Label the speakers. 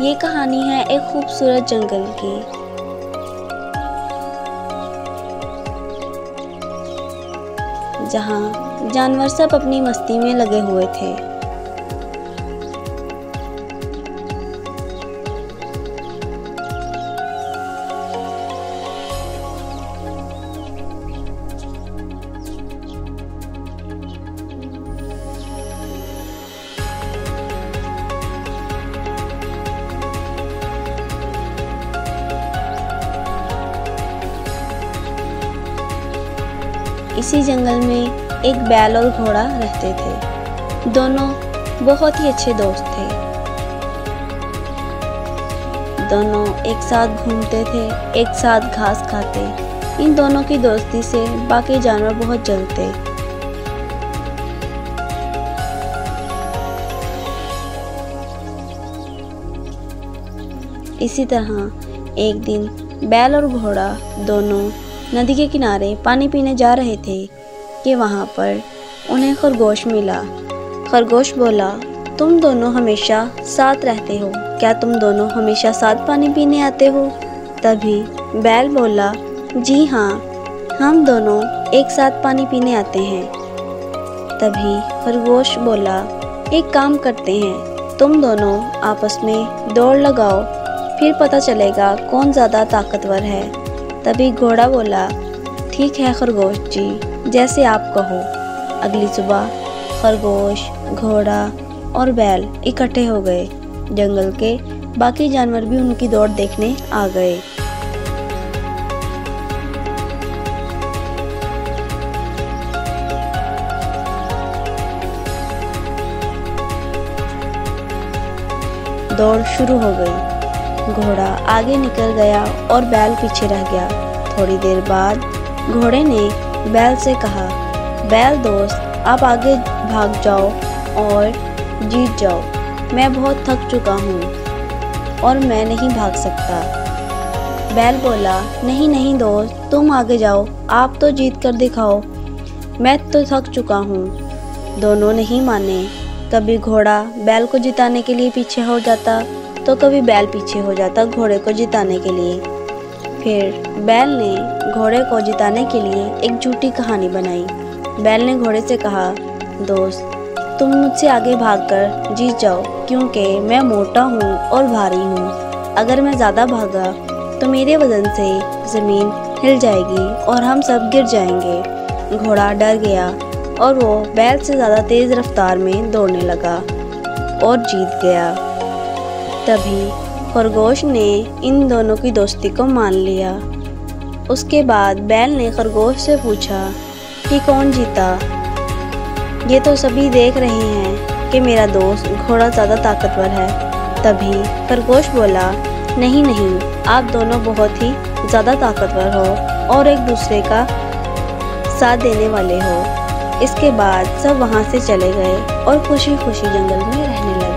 Speaker 1: ये कहानी है एक खूबसूरत जंगल की। जहाँ जानवर सब अपनी मस्ती में लगे हुए थे। इसी जंगल में एक बैल और घोड़ा रहते थे। दोनों बहुत ही अच्छे दोस्त थे। दोनों एक साथ घूमते थे, एक साथ घास खाते। इन दोनों की दोस्ती से बाकी जानवर बहुत जलते। इसी तरह एक दिन बैल और घोड़ा दोनों नदी के किनारे पानी पीने जा रहे थे कि वहाँ पर उन्हें खरगोश मिला। खरगोश बोला, तुम दोनों हमेशा साथ रहते हो, क्या तुम दोनों हमेशा साथ पानी पीने आते हो? तभी बैल बोला, जी हाँ, हम दोनों एक साथ पानी पीने आते हैं। तभी खरगोश बोला, एक काम करते हैं, तुम दोनों आपस में दौड़ लगाओ, फिर पता चलेगा कौन ज़्यादा ताकतवर है। तभी घोड़ा बोला, ठीक है खरगोश जी, जैसे आप कहो। अगली सुबह खरगोश, घोड़ा और बैल इकट्ठे हो गए। जंगल के बाकी जानवर भी उनकी दौड़ देखने आ गए। दौड़ शुरू हो गई। घोड़ा आगे निकल गया और बैल पीछे रह गया। थोड़ी देर बाद घोड़े ने बैल से कहा, बैल दोस्त, आप आगे भाग जाओ और जीत जाओ। मैं बहुत थक चुका हूँ और मैं नहीं भाग सकता। बैल बोला, नहीं नहीं दोस्त, तुम आगे जाओ, आप तो जीत कर दिखाओ, मैं तो थक चुका हूँ। दोनों नहीं माने। कभी घोड़ा बैल को जिताने के लिए पीछे हो जाता तो कभी बैल पीछे हो जाता घोड़े को जिताने के लिए। फिर बैल ने घोड़े को जिताने के लिए एक झूठी कहानी बनाई। बैल ने घोड़े से कहा, दोस्त, तुम मुझसे आगे भागकर जीत जाओ, क्योंकि मैं मोटा हूँ और भारी हूँ। अगर मैं ज़्यादा भागा तो मेरे वजन से ज़मीन हिल जाएगी और हम सब गिर जाएंगे। घोड़ा डर गया और वो बैल से ज़्यादा तेज़ रफ्तार में दौड़ने लगा और जीत गया। तभी खरगोश ने इन दोनों की दोस्ती को मान लिया। उसके बाद बैल ने खरगोश से पूछा कि कौन जीता? ये तो सभी देख रहे हैं कि मेरा दोस्त घोड़ा ज़्यादा ताकतवर है। तभी खरगोश बोला, नहीं नहीं, आप दोनों बहुत ही ज़्यादा ताकतवर हो और एक दूसरे का साथ देने वाले हो। इसके बाद सब वहाँ से चले गए और खुशी खुशी जंगल में रहने लगे।